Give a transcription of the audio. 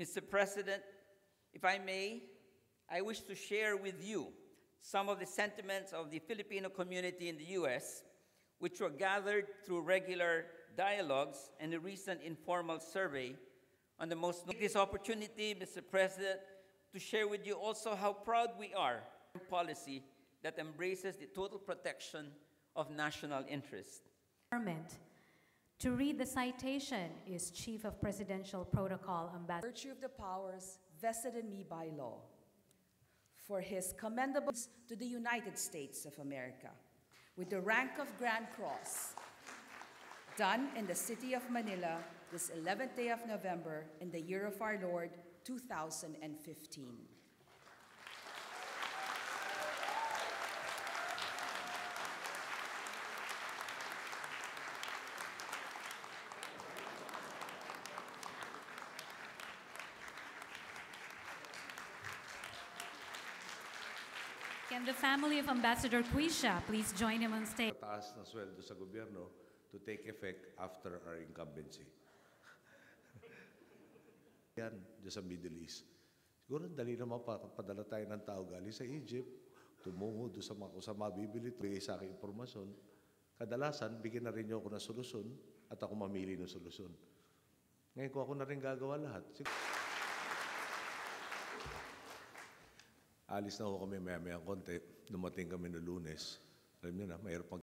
Mr. President, if I may, I wish to share with you some of the sentiments of the Filipino community in the U.S., which were gathered through regular dialogues and a recent informal survey on the most. This opportunity, Mr. President, to share with you also how proud we are of a policy that embraces the total protection of national interest. To read the citation is Chief of Presidential Protocol Ambassador. Virtue of the powers vested in me by law, for his commendable to the United States of America, with the rank of Grand Cross, done in the city of Manila this 11th day of November in the year of our Lord, 2015. Can the family of Ambassador Quisha please join him on stage? Taas na sweldo sa gobyerno to take effect after our incumbency. Yan, dyan sa Middle East. Siguro dali naman padala tayo ng tao galing sa Egypt, tumungo doon sa mga kung sa mabibili, bigay sa aking impormasyon. Kadalasan, bigyan na rin niyo ako ng solusyon at ako mamili ng solusyon. Ngayon ko ako na rin gagawa lahat. Alis na ako kami maya-maya konti. Dumating kami no Lunes. Alam niyo na, mayroon pang